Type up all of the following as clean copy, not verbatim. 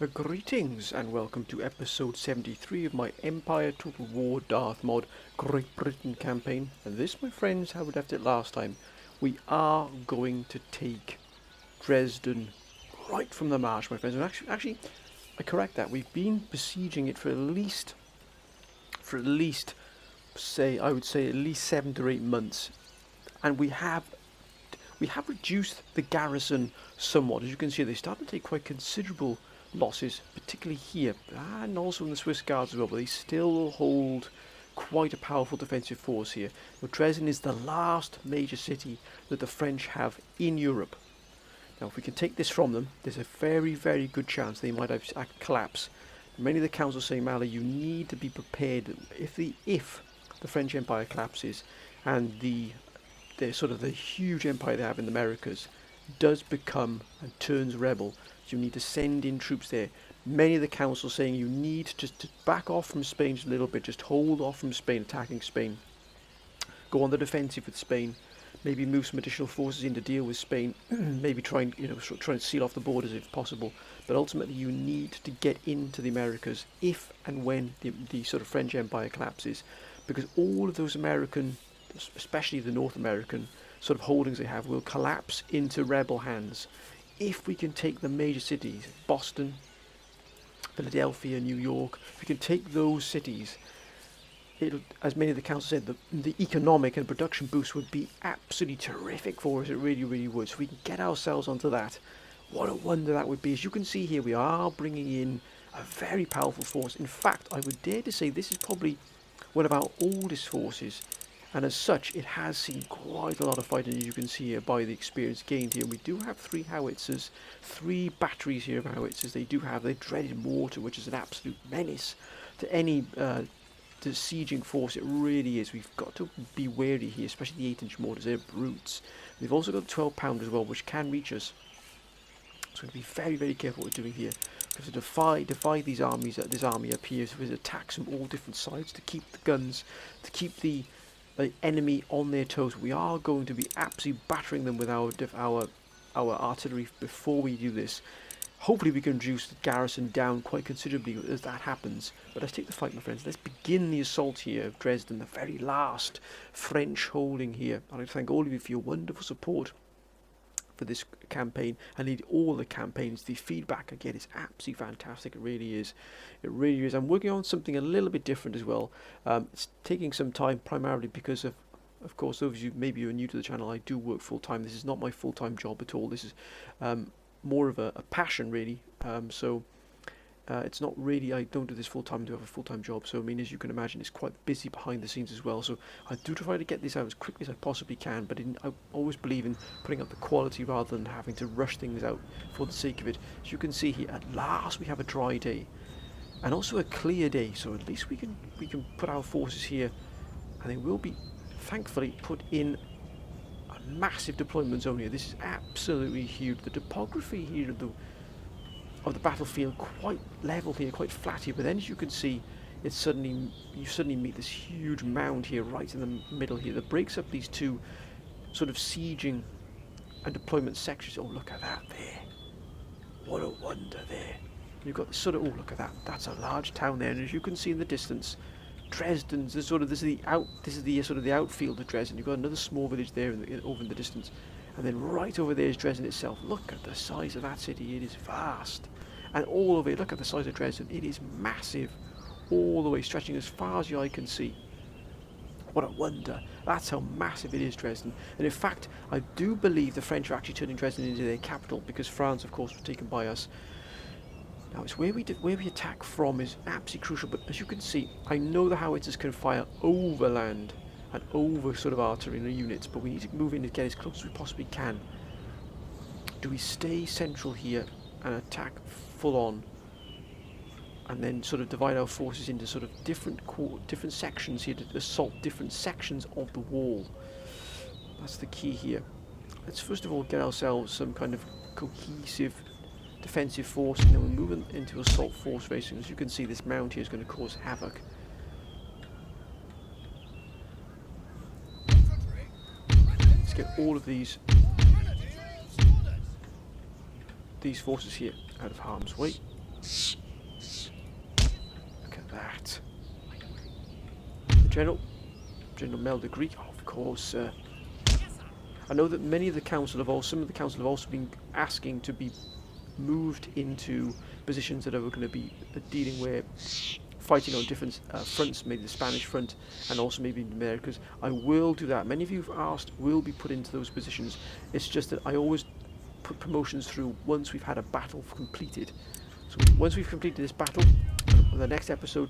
Greetings and welcome to episode 73 of my Empire Total War Darth mod Great Britain campaign. And this, my friends, how we left it last time. We are going to take Dresden right from the march, my friends. And actually, I correct that. We've been besieging it for at least, I would say at least 7 to 8 months. And we have reduced the garrison somewhat. As you can see, they start to take quite considerable losses, particularly here, and also in the Swiss Guards as well, but they still hold quite a powerful defensive force here. But Dresden is the last major city that the French have in Europe. Now, if we can take this from them, there's a very, very good chance they might have collapse. Many of the councils say, Mally, you need to be prepared if the French Empire collapses and the sort of the huge empire they have in the Americas does become and turns rebel. You need to send in troops there. Many of the councils saying you need just to back off from Spain just a little bit, just hold off from Spain, attacking Spain. Go on the defensive with Spain. Maybe move some additional forces in to deal with Spain. Maybe try and seal off the borders if possible. But ultimately, you need to get into the Americas if and when the sort of French Empire collapses, because all of those American, especially the North American sort of holdings they have, will collapse into rebel hands. If we can take the major cities, Boston, Philadelphia, New York, if we can take those cities, it'll, as many of the councils said, the economic and production boost would be absolutely terrific for us. It really, really would. So if we can get ourselves onto that, what a wonder that would be. As you can see here, we are bringing in a very powerful force. In fact, I would dare to say this is probably one of our oldest forces. And as such, it has seen quite a lot of fighting, as you can see here, by the experience gained here. We do have 3 howitzers, 3 batteries here of howitzers. They do have the dreaded mortar, which is an absolute menace to any besieging force. It really is. We've got to be wary here, especially the 8-inch mortars. They're brutes. We've also got the 12-pounder as well, which can reach us. So we've got to be very, very careful what we're doing here. We have to divide these armies, this army up here, so it attacks from all different sides to keep the guns, to keep the enemy on their toes. We are going to be absolutely battering them with our artillery before we do this. Hopefully we can reduce the garrison down quite considerably as that happens. But let's take the fight, my friends. Let's begin the assault here of Dresden, the very last French holding here. I'd like to thank all of you for your wonderful support for this campaign, and indeed all the campaigns. The feedback I get is absolutely fantastic. It really is. It really is. I'm working on something a little bit different as well. It's taking some time, primarily because of course, those of you maybe who are new to the channel, I do work full time. This is not my full time job at all. This is more of a passion, really. It's not really, I don't do this full time, I do have a full time job, so I mean, as you can imagine, it's quite busy behind the scenes as well. So I do try to get this out as quickly as I possibly can, but I always believe in putting up the quality rather than having to rush things out for the sake of it. As you can see here, at last we have a dry day and also a clear day, so at least we can put our forces here, and they will be thankfully put in a massive deployment zone here. This is absolutely huge. The topography here of the battlefield quite level here, quite flat here, but then as you can see, you suddenly meet this huge mound here right in the middle here that breaks up these 2 sort of sieging and deployment sections. Oh, look at that there. What a wonder there. You've got this sort of, oh, look at that. That's a large town there, and as you can see in the distance, Dresden's this is the sort of the outfield of Dresden. You've got another small village there over in the distance. And then right over there is Dresden itself. Look at the size of that city. It is vast. And all of it, look at the size of Dresden. It is massive. All the way, stretching as far as the eye can see. What a wonder. That's how massive it is, Dresden. And in fact, I do believe the French are actually turning Dresden into their capital, because France, of course, was taken by us. Now, it's where we attack from is absolutely crucial. But as you can see, I know the howitzers can fire overland and over sort of artillery units, but we need to move in and get as close as we possibly can. Do we stay central here and attack full on, and then sort of divide our forces into sort of different sections here to assault different sections of the wall? That's the key here. Let's first of all get ourselves some kind of cohesive defensive force, and then we'll move into assault force very soon. As you can see, this mound here is going to cause havoc. Let's get all of these forces here out of harm's way. Look at that. General Mel Greek, oh, of course. I know that many of the council have also, some of the council have also been asking to be moved into positions that are going to be dealing with fighting on different fronts, maybe the Spanish front and also maybe in the Americas. I will do that. Many of you have asked, will be put into those positions. It's just that I always put promotions through once we've had a battle completed. So once we've completed this battle, on the next episode,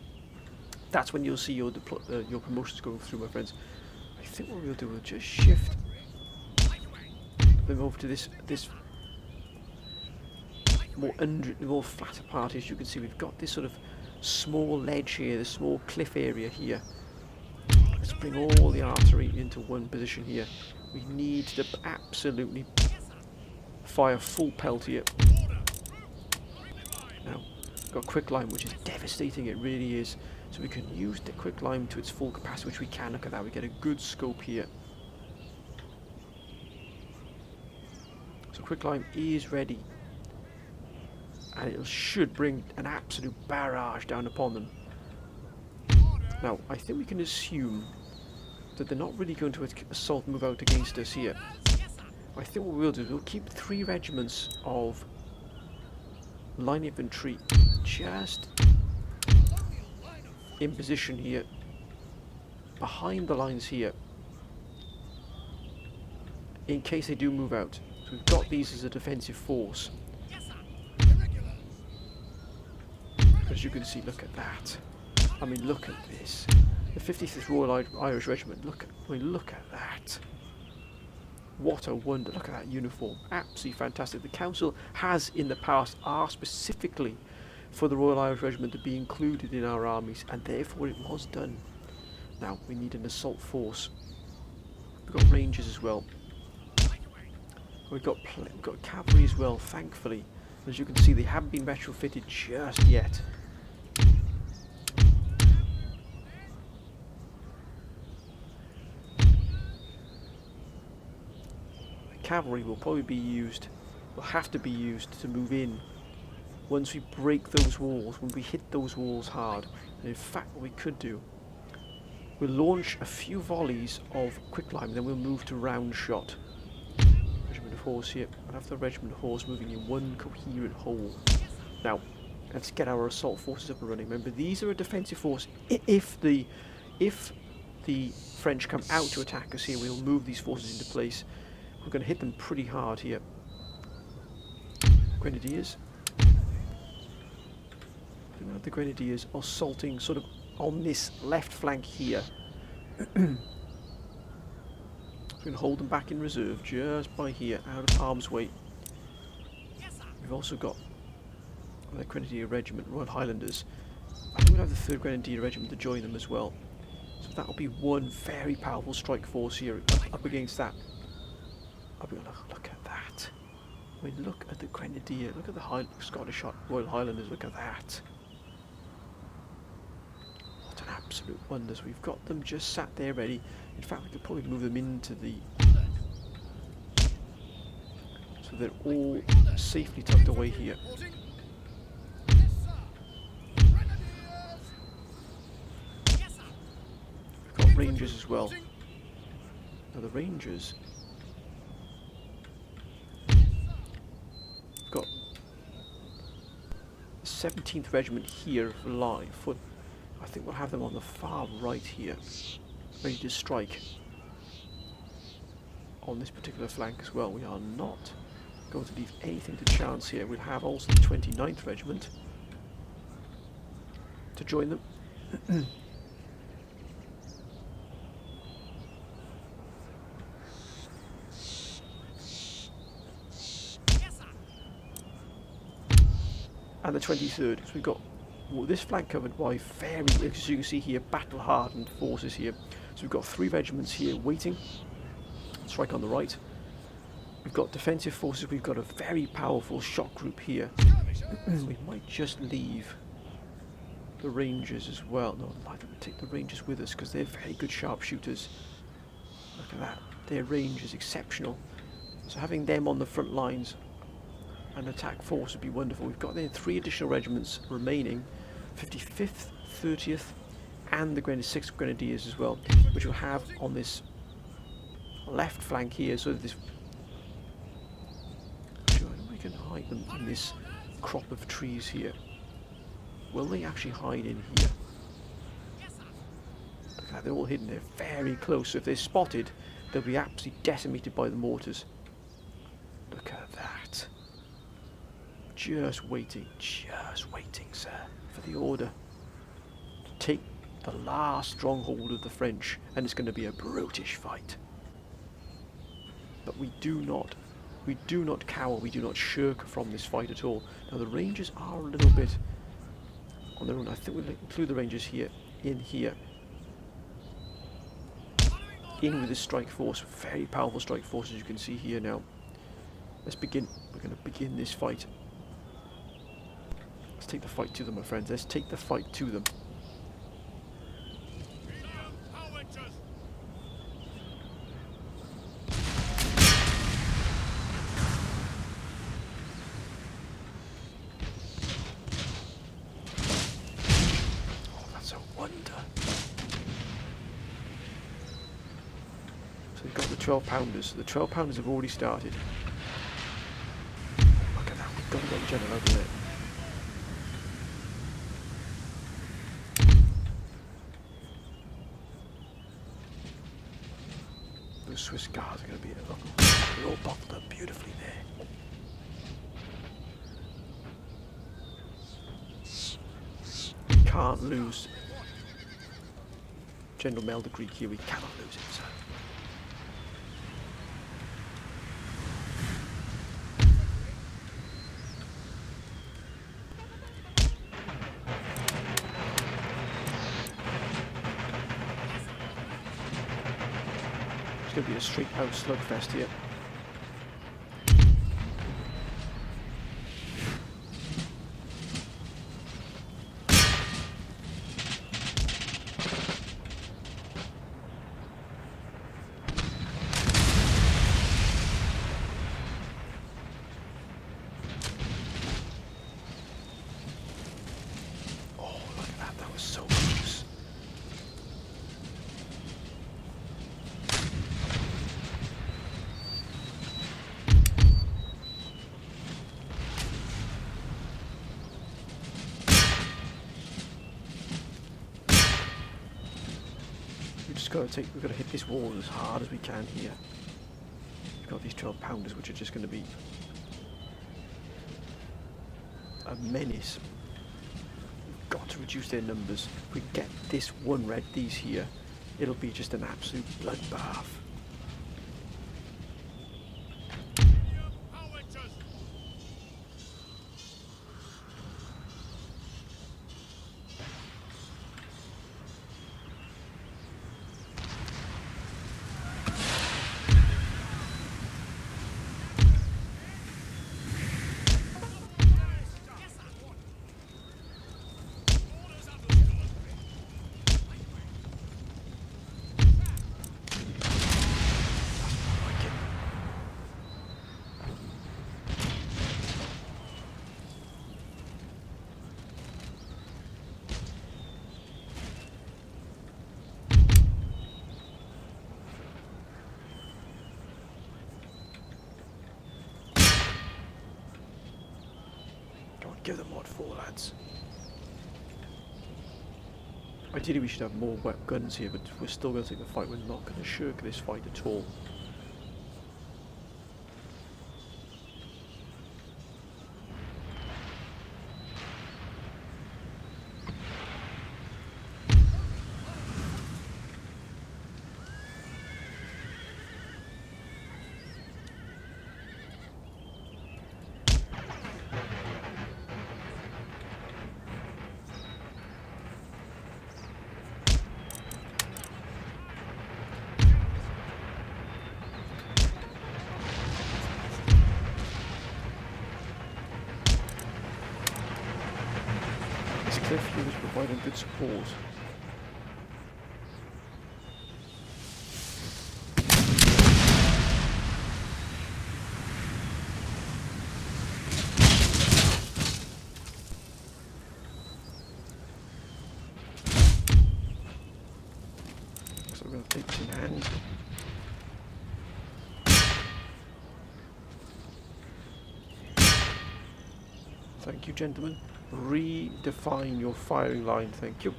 that's when you'll see your promotions going through, my friends. I think what we'll do, we'll just shift them over to this more flatter part. As you can see, we've got this sort of small ledge here, this small cliff area here. Let's bring all the artillery into one position here. We need to absolutely fire full pelt here. Now, we've got quicklime, which is devastating, it really is. So we can use the quicklime to its full capacity, which we can. Look at that, we get a good scope here. So quicklime is ready. And it should bring an absolute barrage down upon them. Now, I think we can assume that they're not really going to assault move out against us here. I think what we'll do is we'll keep 3 regiments of line infantry just in position here, behind the lines here, in case they do move out. So we've got these as a defensive force. As you can see, look at that. I mean, look at this. The 55th Royal Irish Regiment. Look at that. What a wonder. Look at that uniform. Absolutely fantastic. The council has in the past asked specifically for the Royal Irish Regiment to be included in our armies, and therefore it was done. Now we need an assault force. We've got rangers as well. We've got cavalry as well, thankfully. As you can see, they haven't been retrofitted just yet. Cavalry will probably be used, will have to be used to move in once we break those walls, when we hit those walls hard. And in fact, what we could do, we'll launch a few volleys of quicklime, then we'll move to round shot. Regiment of horse here. I'll have the regiment of horse moving in one coherent whole. Now, let's get our assault forces up and running. Remember, these are a defensive force. If the French come out to attack us here, we'll move these forces into place. We're going to hit them pretty hard here. Grenadiers. We have the Grenadiers assaulting sort of on this left flank here. We're going to hold them back in reserve just by here, out of harm's way. We've also got the Grenadier Regiment, Royal Highlanders. I think we'll have the 3rd Grenadier Regiment to join them as well. So that'll be one very powerful strike force here up against that. Look at that. I mean, look at the Grenadier, look at the Scottish Royal Highlanders, look at that. What an absolute wonder. So we've got them just sat there ready. In fact, we could probably move them into the... so they're all safely tucked away here. We've got Rangers as well. Now the Rangers... got the 17th Regiment here live. I think we'll have them on the far right here, ready to strike on this particular flank as well. We are not going to leave anything to chance here. We'll have also the 29th Regiment to join them. And the 23rd. So we've got this flank covered by very, as you can see here, battle-hardened forces here. So we've got 3 regiments here waiting. Strike on the right. We've got defensive forces. We've got a very powerful shot group here. We might just leave the Rangers as well. No, I'd like them to take the Rangers with us because they're very good sharpshooters. Look at that. Their range is exceptional. So having them on the front lines, an attack force would be wonderful. We've got then 3 additional regiments remaining, 55th, 30th, and the 6th Grenadiers as well, which we'll have on this left flank here, so that this... Sure, we can hide them in this crop of trees here. Will they actually hide in here? Look at that, they're all hidden. They're very close, so if they're spotted, they'll be absolutely decimated by the mortars. Look at that. Just waiting, sir, for the order to take the last stronghold of the French, and it's going to be a brutish fight. But we do not cower, we do not shirk from this fight at all. Now the Rangers are a little bit on their own. I think we'll include the Rangers here, in here. In with this strike force, very powerful strike force as you can see here now. Let's begin. We're going to begin this fight. Let's take the fight to them, my friends. Let's take the fight to them. Oh, that's a wonder. So we've got the 12 pounders. The 12 pounders have already started. Look at that. We've got to get the general over there. Those Swiss guards are going to be... Look, they're all bottled up beautifully there. Can't lose General Mel the Greek here. We cannot lose him, sir. It's going to be a straight out slugfest here. Oh, look at that. That was so close. We've got to hit this wall as hard as we can here. We've got these 12 pounders which are just going to be a menace. We've got to reduce their numbers. If we get this one red, these here, it'll be just an absolute bloodbath. Give them what for, lads. Ideally we should have more guns here, but we're still going to take the fight. We're not going to shirk this fight at all. Cliff here is providing good support. take this in hand. Thank you, gentlemen. Redefine your firing line, thank you.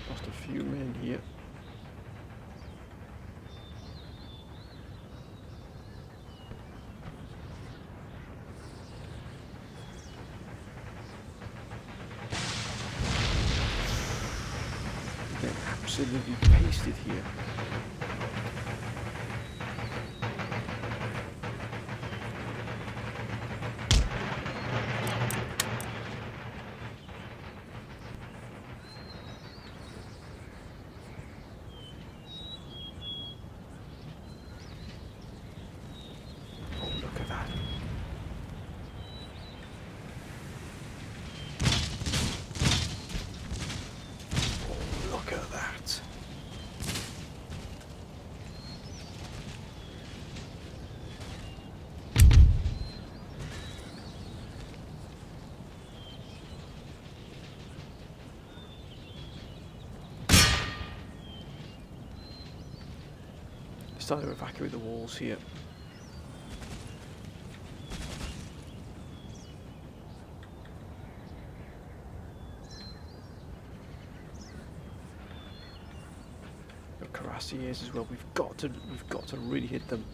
Lost a few men here. They're absolutely pasted here. Oh, look at that. Oh, look at that. Starting to evacuate the walls here. Got cuirassiers as well. We've got to really hit them.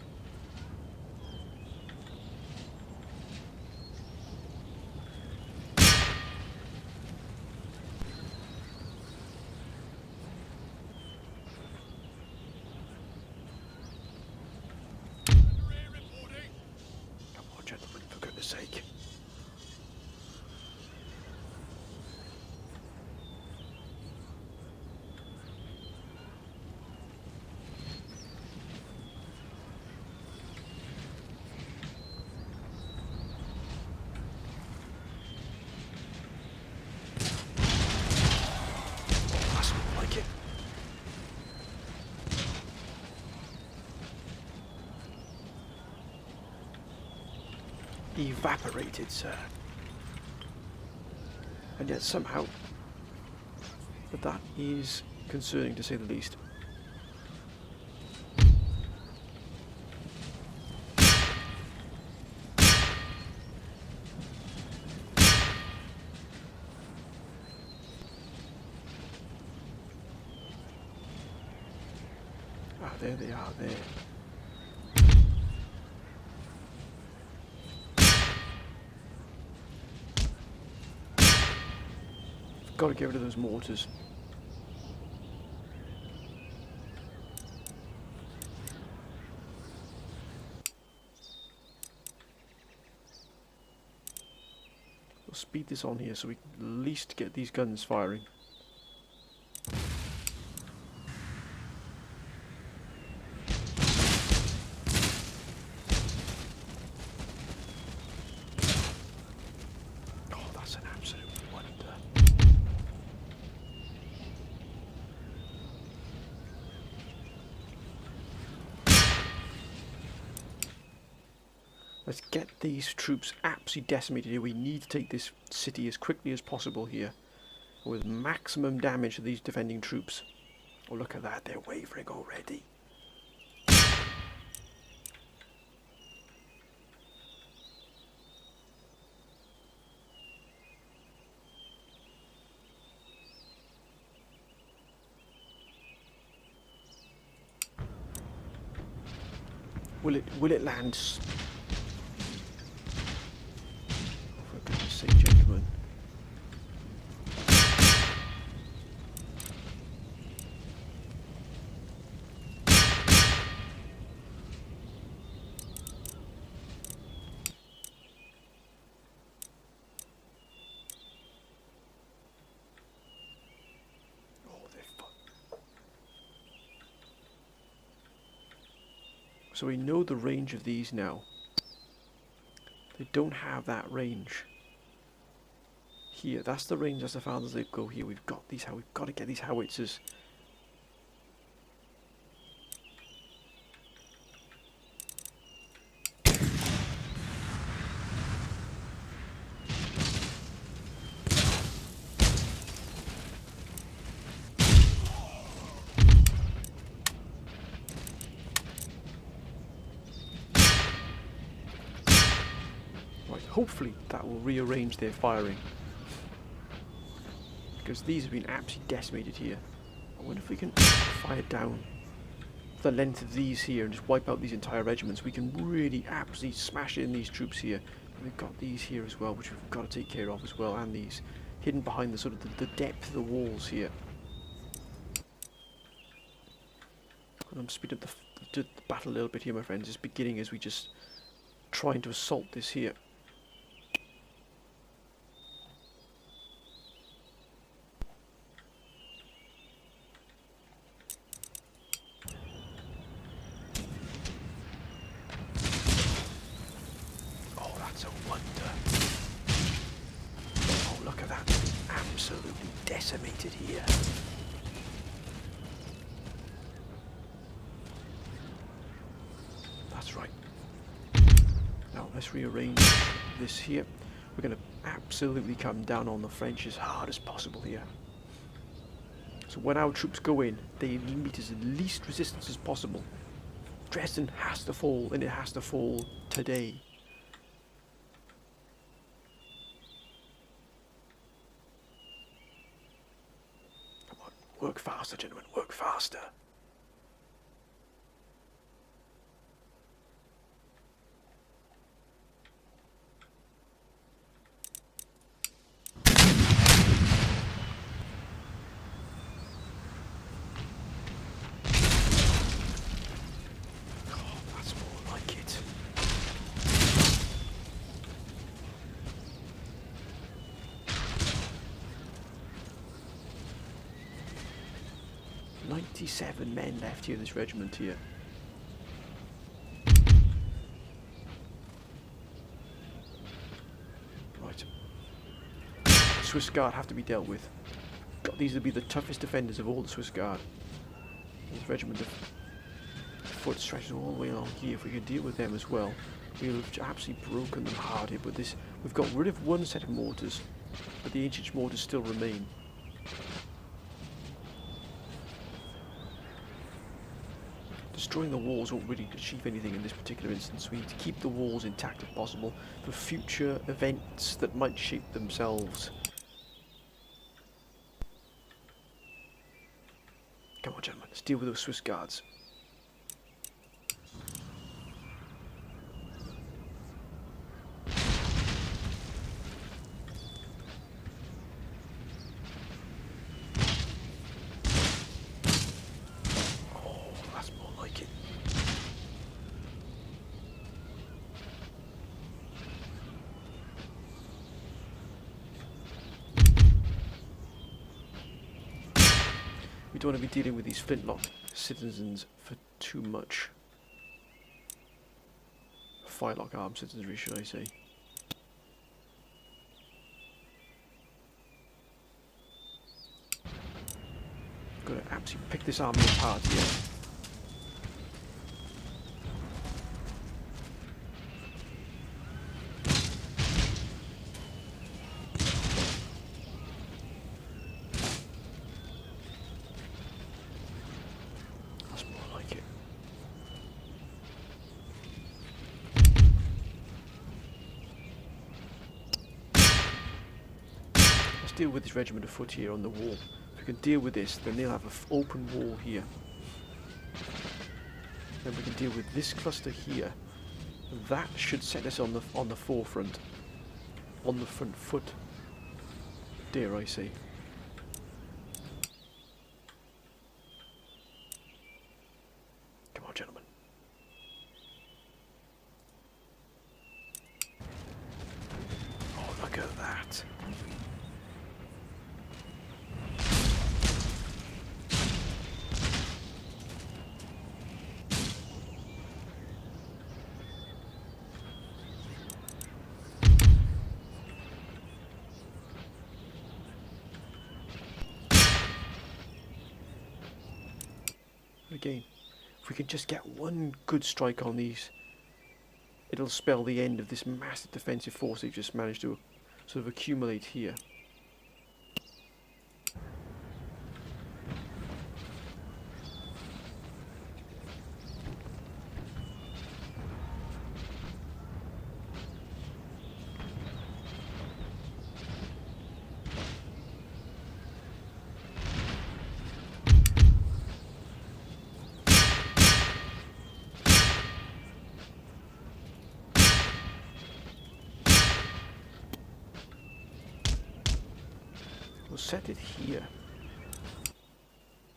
Come on, gentlemen, for goodness sake. That's more like it. Evaporated, sir. And yet somehow that is concerning, to say the least. Ah, there they are, there. Got to get rid of those mortars. We'll speed this on here so we can at least get these guns firing. Oh, that's an absolute wonder. Let's get these troops absolutely decimated here. We need to take this city as quickly as possible here, with maximum damage to these defending troops. Oh, look at that, they're wavering already. Will it land? For goodness sake, gentlemen. So we know the range of these now. They don't have that range here. That's the range as far as they go here. We've got these. We've got to get these howitzers. hopefully that will rearrange their firing, because these have been absolutely decimated here. I wonder if we can fire down the length of these here and just wipe out these entire regiments. We can really absolutely smash in these troops here. And we've got these here as well, which we've got to take care of as well, and these hidden behind the sort of the depth of the walls here. And I'm speeding up the battle a little bit here, my friends. It's beginning as we just trying to assault this here. Oh, that's a wonder. Oh, look at that. Absolutely decimated here. That's right. Now let's rearrange this here. We're going to absolutely come down on the French as hard as possible here. So when our troops go in, they meet as least resistance as possible. Dresden has to fall, and it has to fall today. Come on, work faster, gentlemen, work faster. That's more like it. "97 men left here, this regiment here. Right. Swiss Guard have to be dealt with. God, these will be the toughest defenders of all the Swiss Guard. This regiment of foot stretches all the way along here. If we could deal with them as well, we'll have absolutely broken them hard here. But this, we've got rid of one set of mortars, but the ancient mortars still remain. Destroying the walls won't really achieve anything in this particular instance. We need to keep the walls intact if possible for future events that might shape themselves. Come on, gentlemen, let's deal with those Swiss Guards. Oh, that's more like it. We don't want to be dealing with these flintlock citizens for too much. Firelock armed citizenry, should I say. Got to absolutely pick this army apart here. That's more like it. Let's deal with this regiment of foot here on the wall. If we can deal with this, then they'll have an open wall here. Then we can deal with this cluster here. That should set us on the forefront, on the front foot, dare I say. Come on, gentlemen. Oh, look at that. Again, if we can just get one good strike on these, it'll spell the end of this massive defensive force they've just managed to sort of accumulate here. set it here.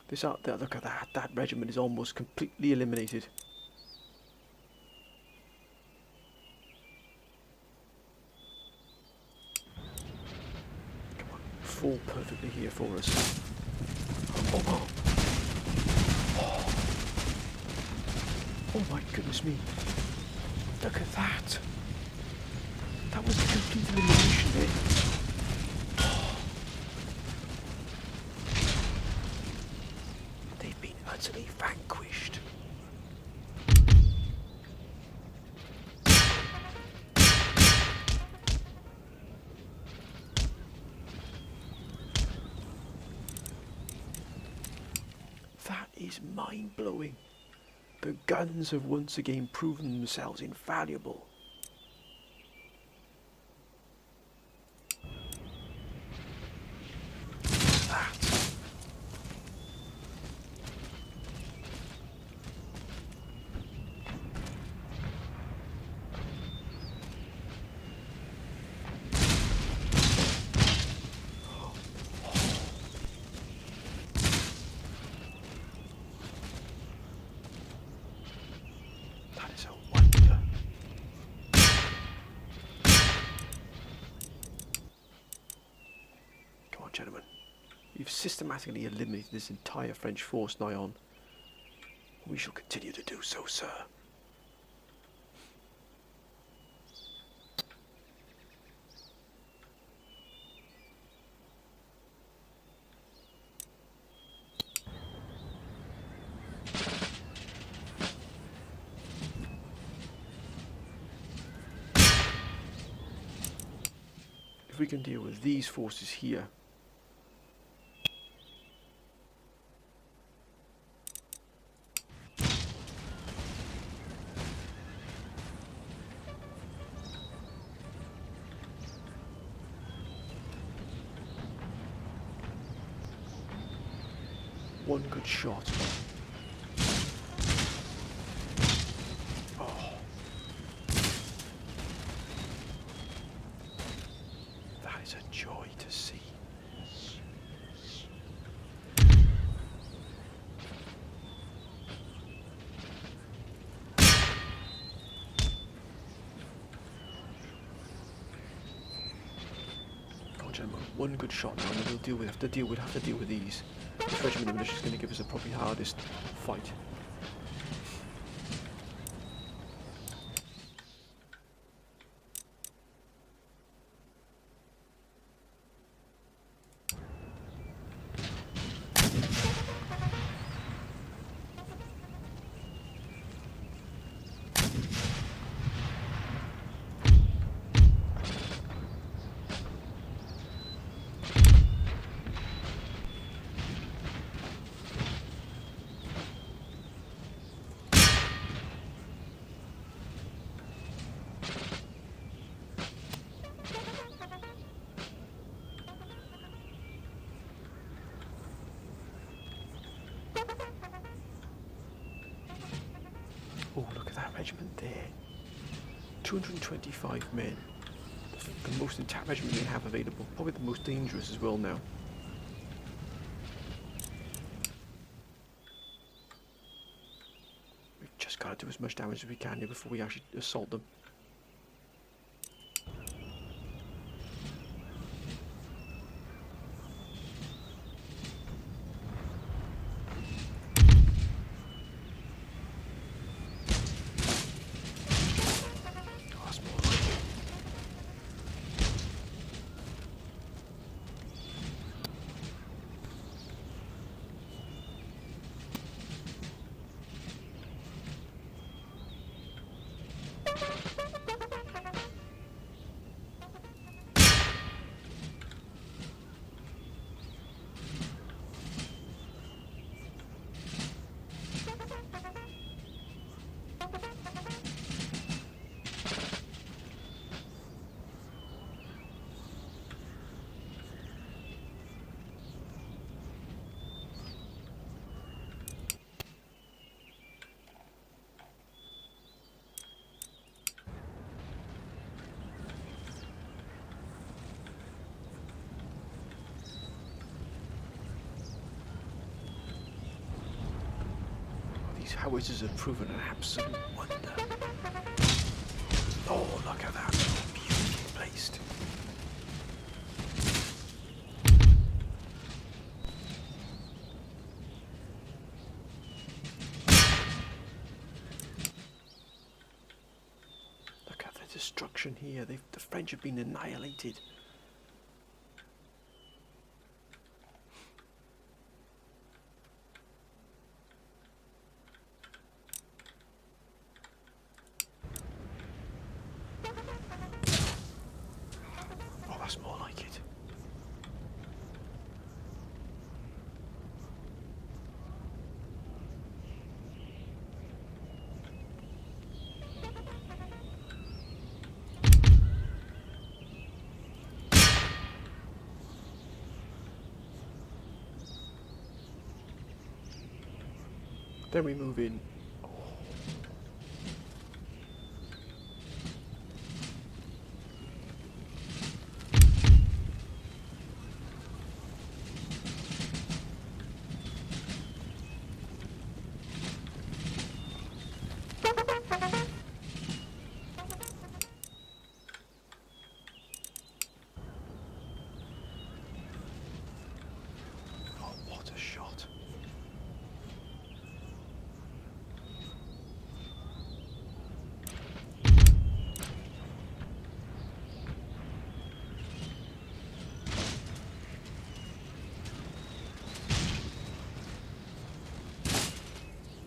This out there, look at that. That regiment is almost completely eliminated. Come on, fall perfectly here for us. Oh, oh. Oh my goodness me. Look at that. That was a complete elimination there. They've been utterly vanquished. That is mind-blowing. The guns have once again proven themselves invaluable. That is a wonder. Come on, gentlemen. You've systematically eliminated this entire French force nigh on. We shall continue to do so, sir. If we can deal with these forces here, one good shot. Oh. That is a joy to see. Come on, gentlemen, one good shot now, and then we'll have to deal with these. This regiment of militia is going to give us the probably hardest fight. Oh, look at that regiment there. 225 men. The most intact regiment we have available. Probably the most dangerous as well now. We've just got to do as much damage as we can here before we actually assault them. these howitzers have proven an absolute wonder. Oh, look at that. Beautifully placed. Look at the destruction here. The French have been annihilated. Oh, that's more like it. Then we move in. Oh, what a shot.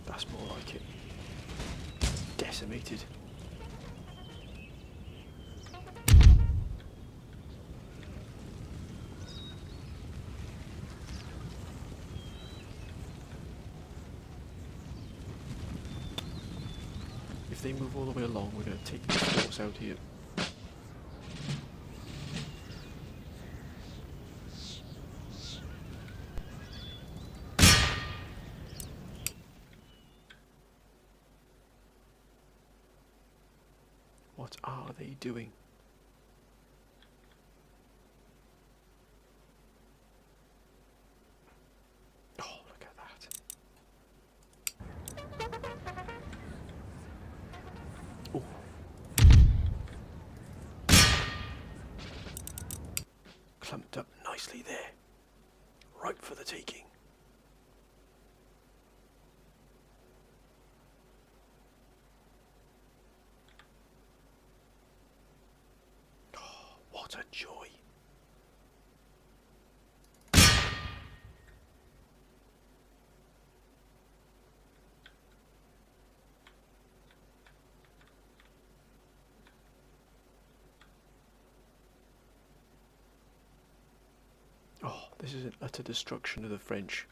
That's more like it. Decimated. If they move all the way along, we're going to take this force out here. What are they doing? Oh, look at that. Oh. Clumped up nicely there. Ripe for the taking. What a joy. Oh, this is an utter destruction of the French.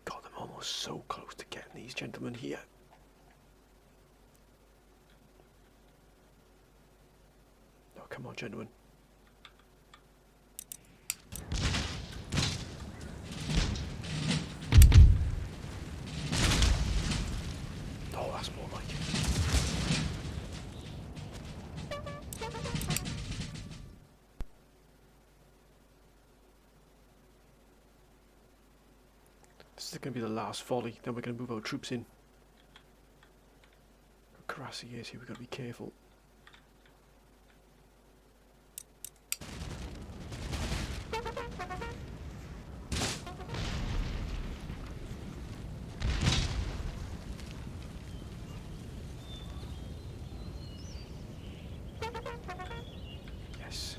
Got them almost so close to getting these gentlemen here. Oh, come on, gentlemen. Oh, that's more like it. This is going to be the last volley, then we're going to move our troops in. Cuirassiers here, we've got to be careful. Yes.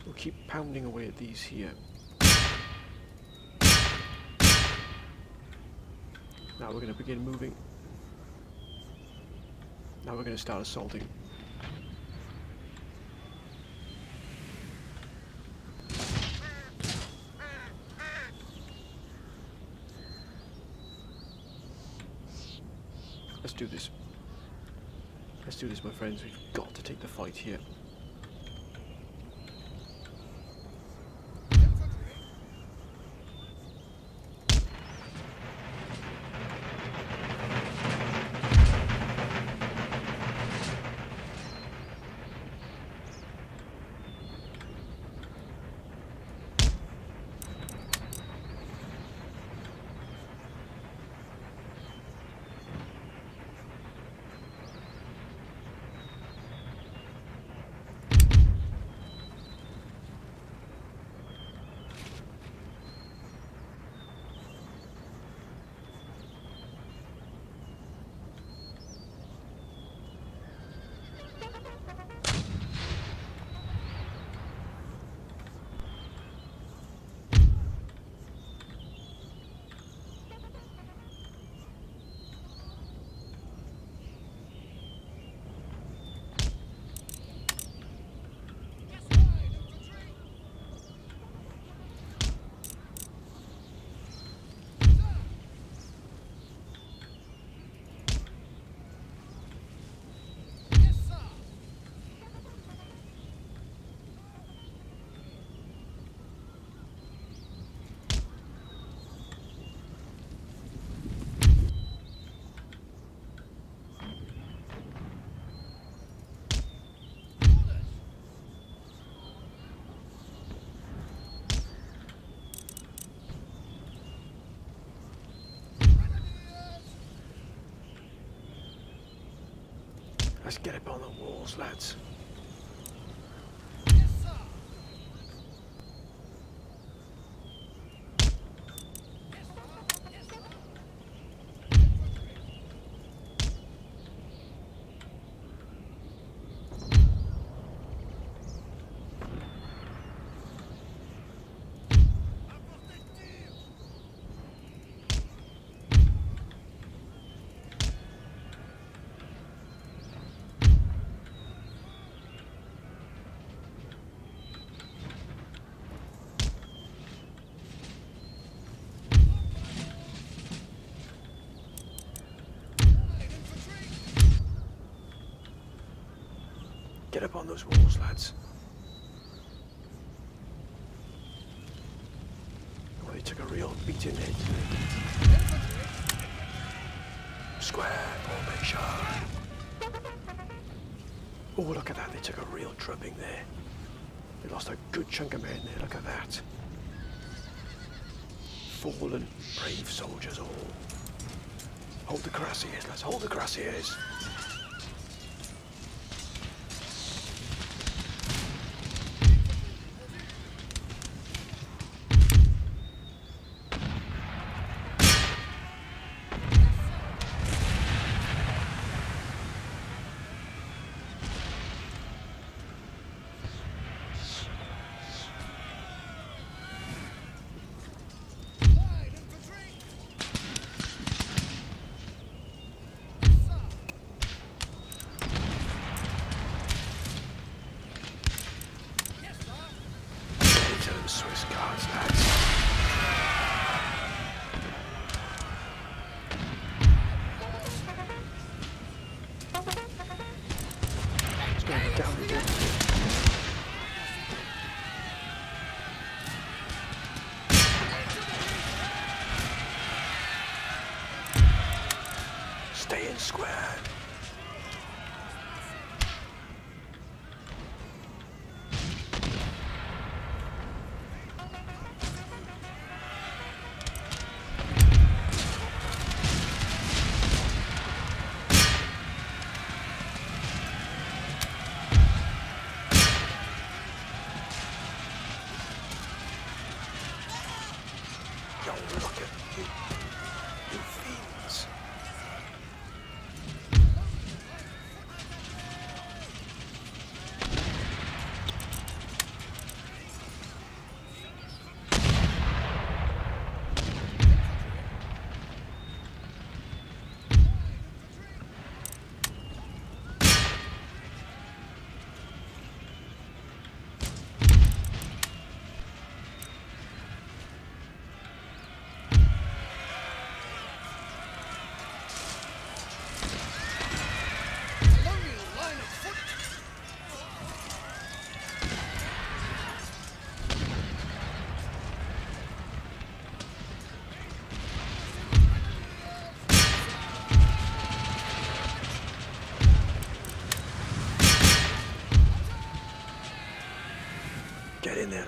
We'll keep pounding away at these here. Now we're going to begin moving. Now we're going to start assaulting. Let's do this. Let's do this, my friends. We've got to take the fight here. Let's get up on the walls, lads. Get up on those walls, lads. Well, they took a real beating there. Square formation. Oh, look at that. They took a real drubbing there. They lost a good chunk of men there. Look at that. Fallen, brave soldiers all. Hold the cuirassiers, lads. Hold the cuirassiers. Swiss guards, lads. It's going down again. Stay in square. Yo, look at you. You fiends.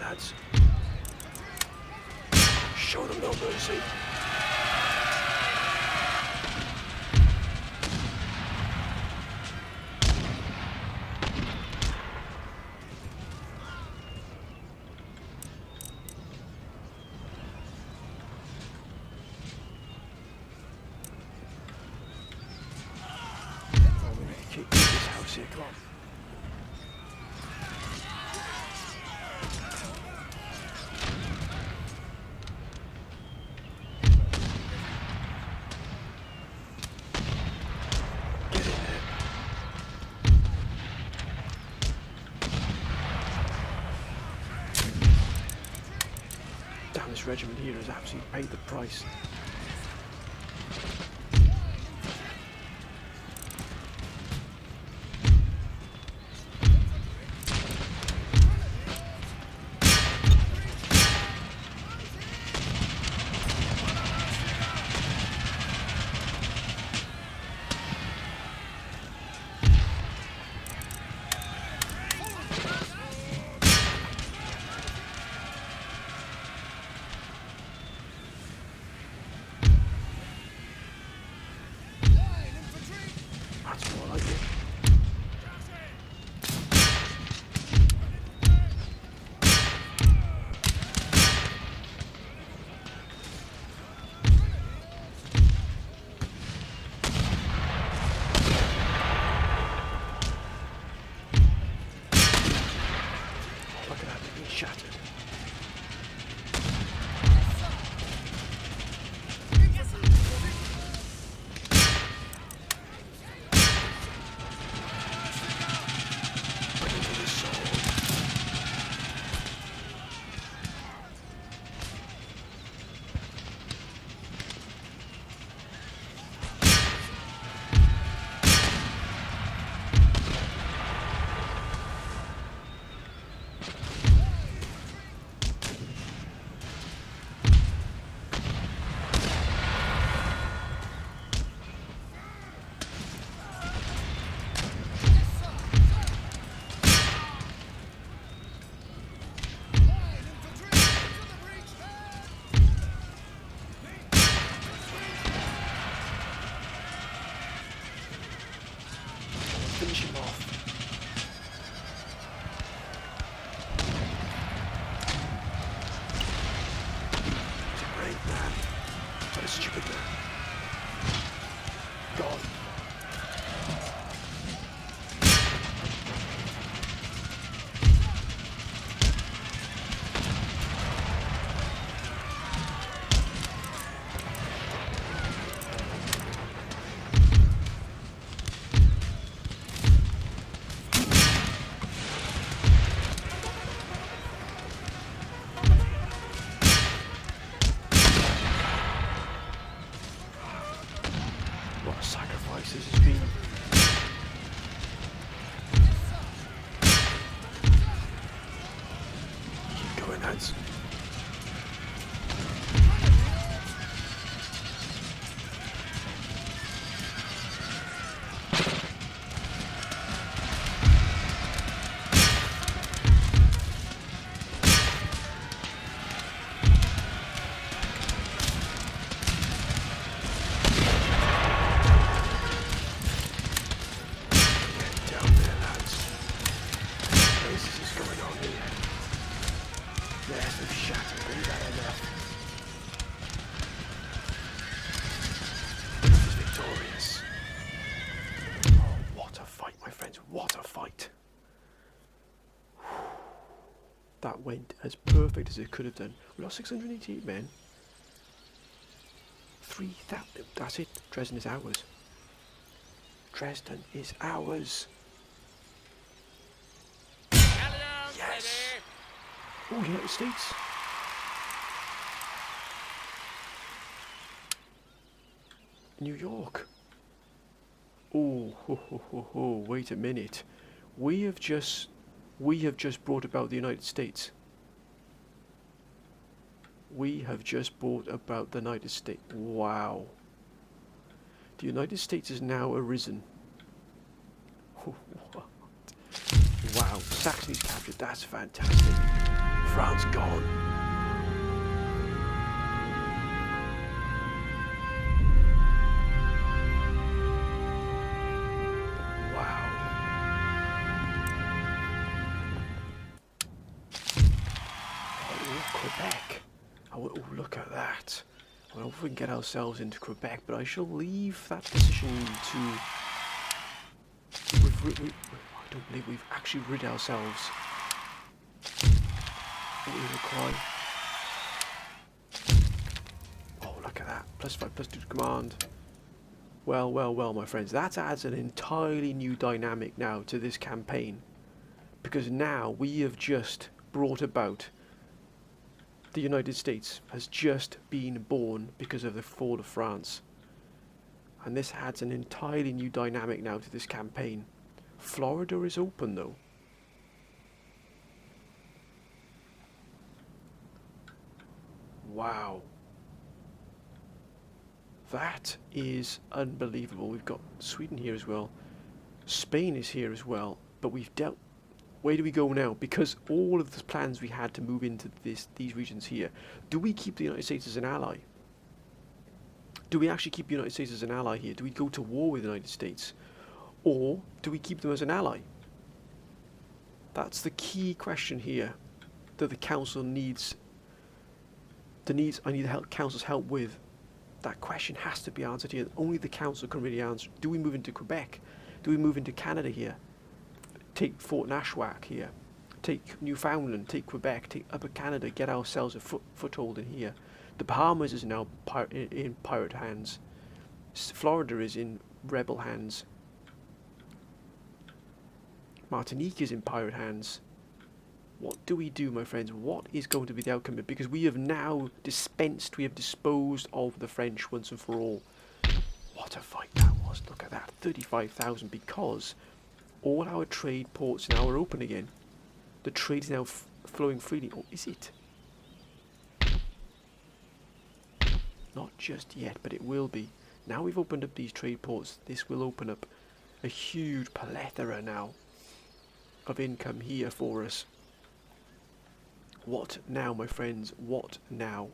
lads. Show them no mercy. Oh, we need to keep this house here, come on. This regiment here has absolutely paid the price. That's more like it. Oh, look at that, they've been shattered. Finish him off. He's a brave man, but a stupid man. God. What a sacrifice this has been. Keep going, lads. Yes, we've shattered all that enough. He's victorious. Oh, what a fight, my friends, what a fight. That went as perfect as it could have done. We lost 688 men. 3,000, that's it, Dresden is ours. Dresden is ours. Yes. Oh, United States. New York. Oh, wait a minute. We have just brought about the United States. We have just brought about the United States. Wow. The United States has now arisen. What? Wow. Saxony's captured. That's fantastic. France gone. Wow. Oh, Quebec. Oh, look at that. I don't know if we can get ourselves into Quebec, but I shall leave that position to... I don't believe we've actually rid ourselves. What we require. Oh, look at that. +5, +2 to command. Well, well, well, my friends. That adds an entirely new dynamic now to this campaign. Because now we have just brought about... The United States has just been born because of the fall of France. And this adds an entirely new dynamic now to this campaign. Florida is open though. Wow. That is unbelievable. We've got Sweden here as well. Spain is here as well. But we've dealt... Where do we go now? Because all of the plans we had to move into these regions here. Do we keep the United States as an ally? Do we actually keep the United States as an ally here? Do we go to war with the United States? Or do we keep them as an ally? That's the key question here that the council needs. I need the council's help with. That question has to be answered here. Only the council can really answer. Do we move into Quebec? Do we move into Canada here? Take Fort Nashwack here. Take Newfoundland. Take Quebec. Take Upper Canada. Get ourselves a foothold in here. The Bahamas is now in pirate hands. Florida is in rebel hands. Martinique is in pirate hands. What do we do, my friends? What is going to be the outcome? Because we have now disposed of the French once and for all. What a fight that was. Look at that. 35,000 because all our trade ports now are open again. The trade is now flowing freely. Or is it? Not just yet, but it will be. Now we've opened up these trade ports, this will open up a huge plethora now of income here for us. What now, my friends? What now?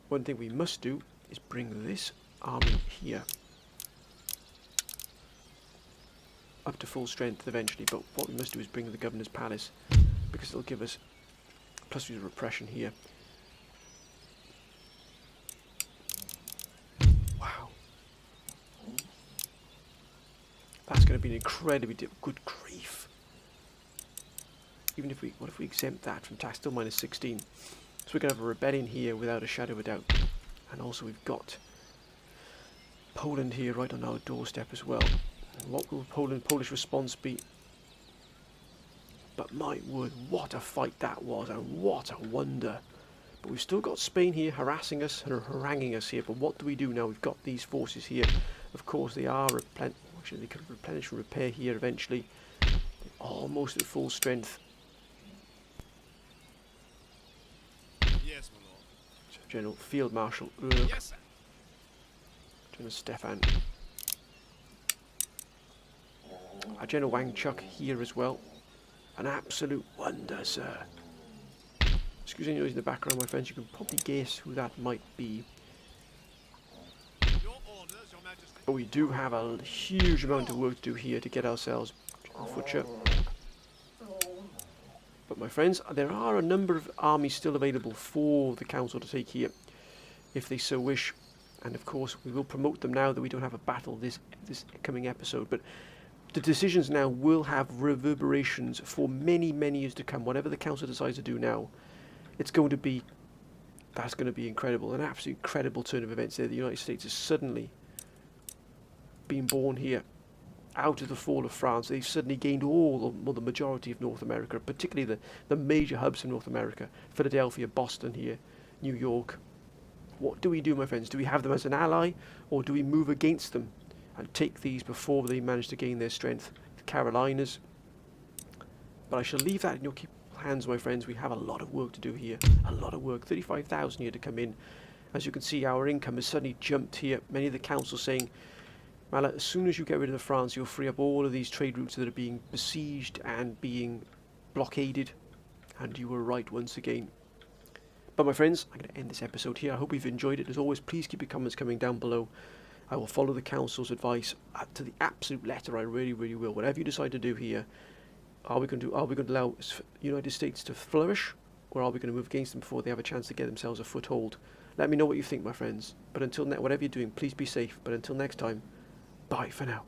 One thing we must do is bring this army here up to full strength eventually, but what we must do is bring the Governor's Palace, because it'll give us plus +3 repression here. Wow. That's going to be an incredibly good grief. Even if what if we exempt that from tax, still -16. So we're going to have a rebellion here without a shadow of a doubt. And also we've got Poland here right on our doorstep as well. What will Polish response be? But my word, what a fight that was, and what a wonder. But we've still got Spain here harassing us and haranguing us here. But what do we do now? We've got these forces here. Of course they are actually they could replenish and repair here eventually. They're almost at full strength. Yes, my lord. General Field Marshal Urk. Yes, sir. General Stefan. General Wang Chuk here as well. An absolute wonder, sir. Excuse any noise in the background, my friends. You can probably guess who that might be. Your orders, your majesty. But we do have a huge amount of work to do here to get ourselves General Futcher. But my friends, there are a number of armies still available for the council to take here, if they so wish. And of course, we will promote them now that we don't have a battle this coming episode. But the decisions now will have reverberations for many, many years to come. Whatever the council decides to do now, that's going to be incredible. An absolute incredible turn of events there. The United States has suddenly been born here. Out of the fall of France, they've suddenly gained the majority of North America, particularly the major hubs of North America. Philadelphia, Boston here, New York. What do we do, my friends? Do we have them as an ally, or do we move against them and take these before they manage to gain their strength? The Carolinas. But I shall leave that in your hands, my friends. We have a lot of work to do here. A lot of work. 35,000 here to come in. As you can see, our income has suddenly jumped here. Many of the council saying, well, as soon as you get rid of France, you'll free up all of these trade routes that are being besieged and being blockaded, and you were right once again. But my friends, I'm going to end this episode here. I hope you've enjoyed it. As always, please keep your comments coming down below. I will follow the council's advice to the absolute letter. I really, really will. Whatever you decide to do here, are we going to allow the United States to flourish, or are we going to move against them before they have a chance to get themselves a foothold? Let me know what you think, my friends. But until whatever you're doing, please be safe. But until next time, bye for now.